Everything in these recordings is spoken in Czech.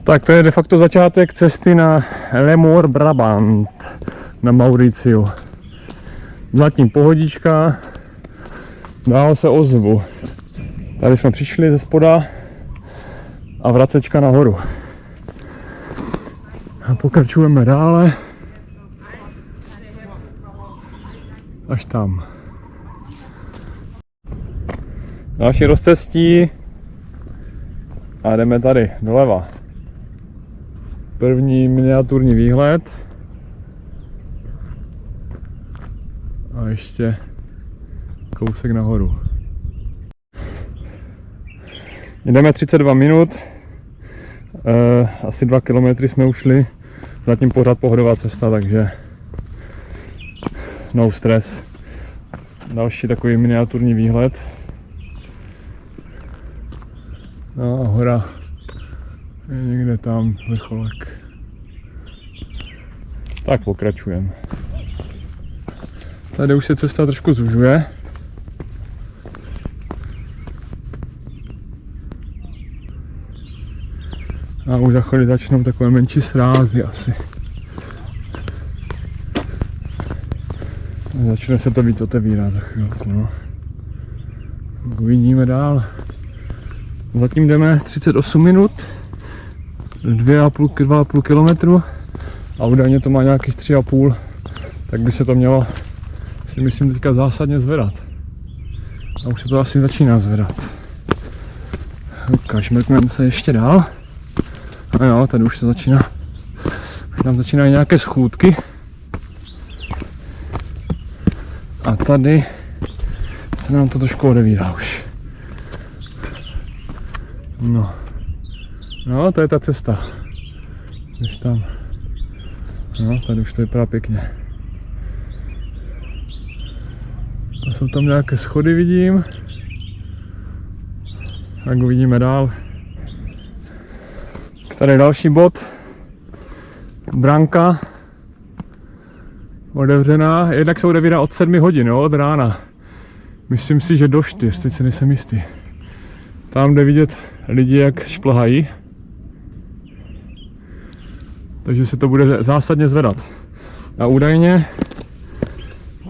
Tak to je de facto začátek cesty na Lemur Brabant na Mauriciu. Zatím pohodička, dál se ozvu. Tady jsme přišli ze spoda a vracečka nahoru. A pokračujeme dále až tam. Další rozcestí a jdeme tady doleva. První miniaturní výhled a ještě kousek nahoru. Jdeme 32 minut, asi 2 kilometry jsme ušli, zatím pořád pohodová cesta, takže no stres. Další takový miniaturní výhled. No a hora je někde tam, vrcholek. Tak pokračujeme. Tady už se cesta trošku zužuje. A už za chvíli začnou takové menší srázy asi. Začne se to víc otevírat za chvilku, no. Uvidíme dál. Zatím jdeme 38 minut, 2,5 kilometru a údajně to má nějakých 3,5, tak by se to mělo, si myslím, teďka zásadně zvedat. A už se to asi začíná zvedat. Šmrkneme se ještě dál. A jo, tady už se začíná, už tam začínají nějaké schůdky. A tady se nám to trošku odevírá už. No, to je ta cesta. Když tam, no, tady už to vypadá pěkně. A jsou tam nějaké schody, vidím. Tak uvidíme dál. Tady je další bod. Branka. Otevřená. Jednak se otevírá od 7 hodin, jo, od rána. Myslím si, že do 4, teď se nejsem jistý. Tam jde vidět lidi, jak šplhají. Takže se to bude zásadně zvedat. A údajně,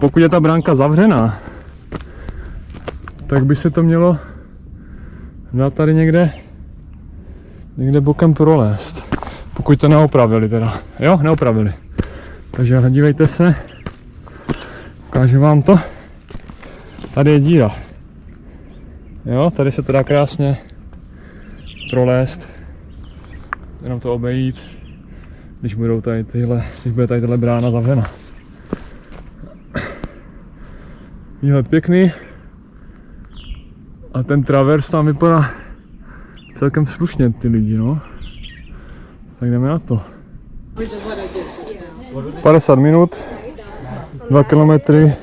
pokud je ta bránka zavřená, tak by se to mělo dát tady někde bokem prolézt. Pokud to neopravili teda. Jo, neopravili. Takže dívejte se. Ukážu vám to. Tady je díra. Jo, tady se to dá krásně prolézt. Jenom to obejít, když bude tady tahle brána zavřena. Výhled pěkný. A ten travers tam vypadá celkem slušně, ty lidi, no. Tak jdeme na to. 50 minut, 2 kilometry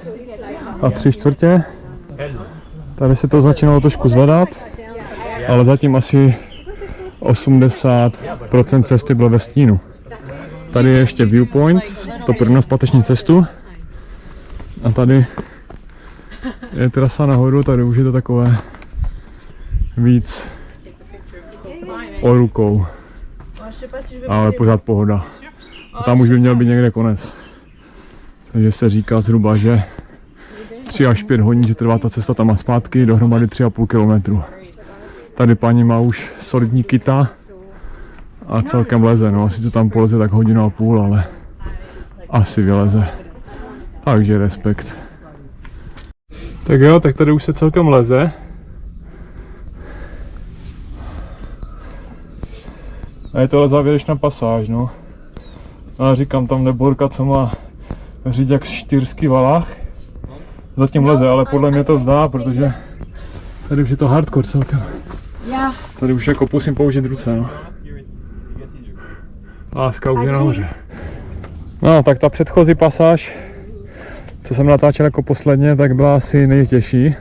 a 3/4. Tady se to začínalo trošku zvedat, ale zatím asi 80% cesty bylo ve stínu. Tady je ještě viewpoint, to pro nás páteční cestu. A tady je trasa nahoru, tady už je to takové víc o rukou. Ale pořád pohoda. A tam už by měl být někde konec. Takže se říká zhruba, že 3 až 5 hodin, že trvá ta cesta tam a zpátky, dohromady 3,5 kilometru. Tady paní má už solidní kita a celkem leze, no, asi to tam poleze tak 1,5 hodiny, ale asi vyleze. Takže respekt. Tak jo, tak tady už se celkem leze. A je tohle závěrečná pasáž, no. A říkám, tam neborka, co má říct jak štýrský valách. Zatím leze, ale podle mě to vzdá, protože tady už je to hardcore celkem. Tady už jako musím použít ruce, no. Láska už je nahoře. No, tak ta předchozí pasáž, co jsem natáčel jako posledně, tak byla asi nejtěžší.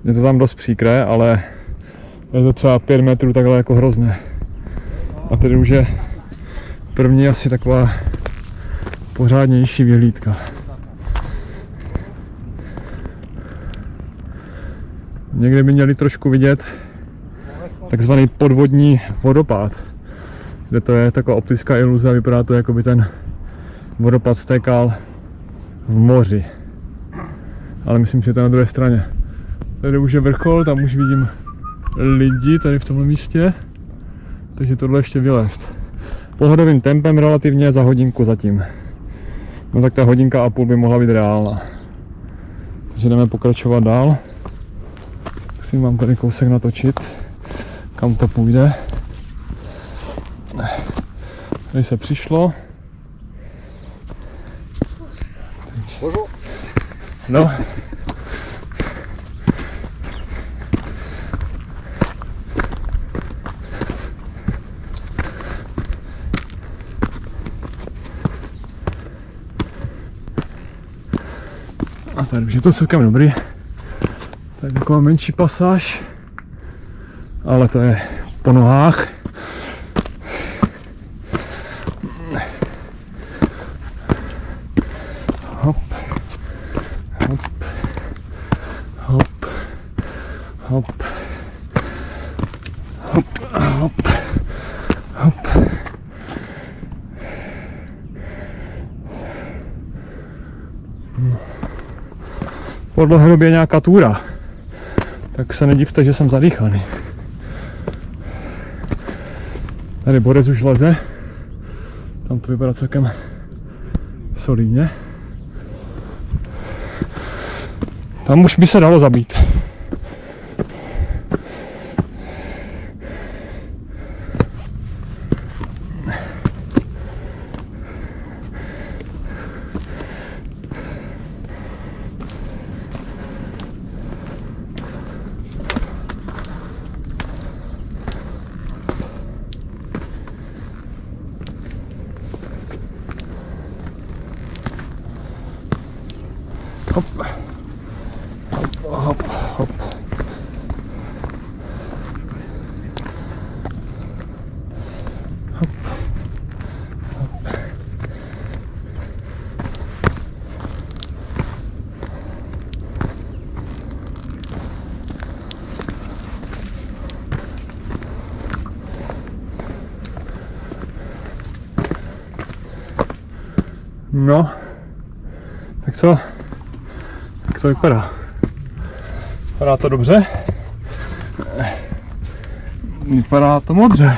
Je to tam dost příkré, ale je to třeba 5 metrů takhle jako hrozné. A tady už je první asi taková pořádnější vyhlídka. Někde by měli trošku vidět takzvaný podvodní vodopád. kde to je taková optická iluze a vypadá to, jako by ten vodopád stékal v moři. Ale myslím, že to je na druhé straně. Tady už je vrchol, tam už vidím lidi tady v tomhle místě, takže tohle ještě vylézt. Pohodovým tempem relativně za hodinku zatím. No tak ta hodinka a půl by mohla být reálná. Takže jdeme pokračovat dál. Tak si mám tady kousek natočit, kam to půjde. Tady se přišlo. No. A tady už je to celkem dobrý. Tady je taková menší pasáž, ale to je po nohách. Hop, hop, hop, hop, hop, hop, hop. Po dlouhé době nějaká túra, tak se nedivte, že jsem zadýchaný. Tady borec už leze, tam to vypadá celkem solidně. Tam už by se dalo zabít. Hop, hop, hop, hop. Hop, hop. No, tak co? Jak to vypadá? Vypadá to dobře? Vypadá to modře.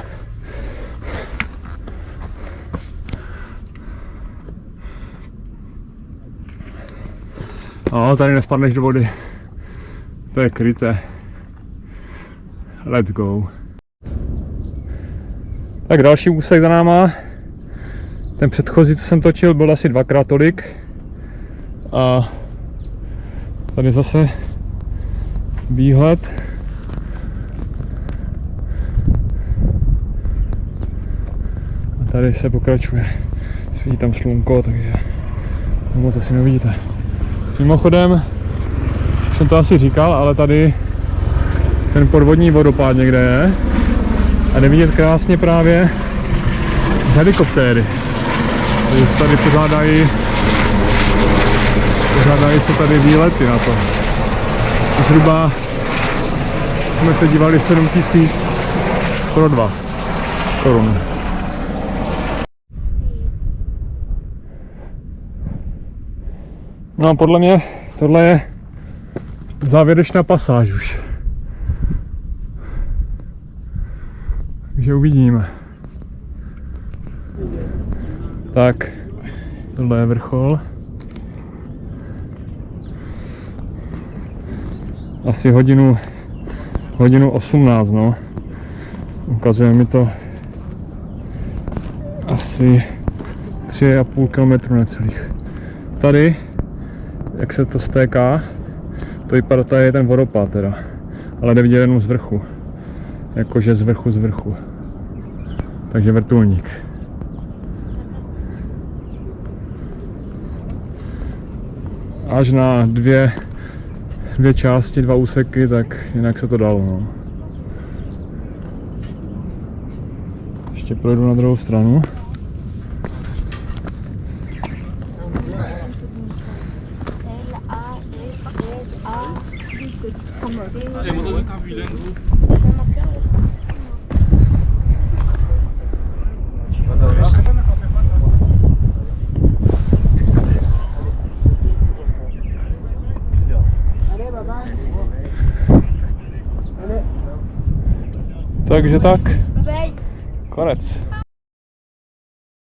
No, tady nespadneš do vody. To je kryté. Let's go. Tak další úsek za náma. Ten předchozí, co jsem točil, byl asi dvakrát tolik. A tady zase výhled. A tady se pokračuje. Svítí tam slunko, takže moc asi nevidíte. Mimochodem, už jsem to asi říkal, ale tady ten podvodní vodopád někde je. A jde vidět krásně právě z helikoptéry. Takže se tady pořádají se tady výlety na to. Zhruba jsme se dívali 7 000 pro 2 korun. No a podle mě tohle je závěrečná pasáž už. Takže uvidíme. Tak, tohle je vrchol. Asi hodinu 18, no. Ukazuje mi to asi 3,5 km necelých. Tady, jak se to stéká, to vypadá, tady je ten vodopád teda, ale jde vidět jenom z vrchu. Jakože z vrchu. Takže vrtulník. Až na dvě části, 2 úseky, tak jinak se to dalo, no. Ještě projdu na druhou stranu. Takže tak, konec.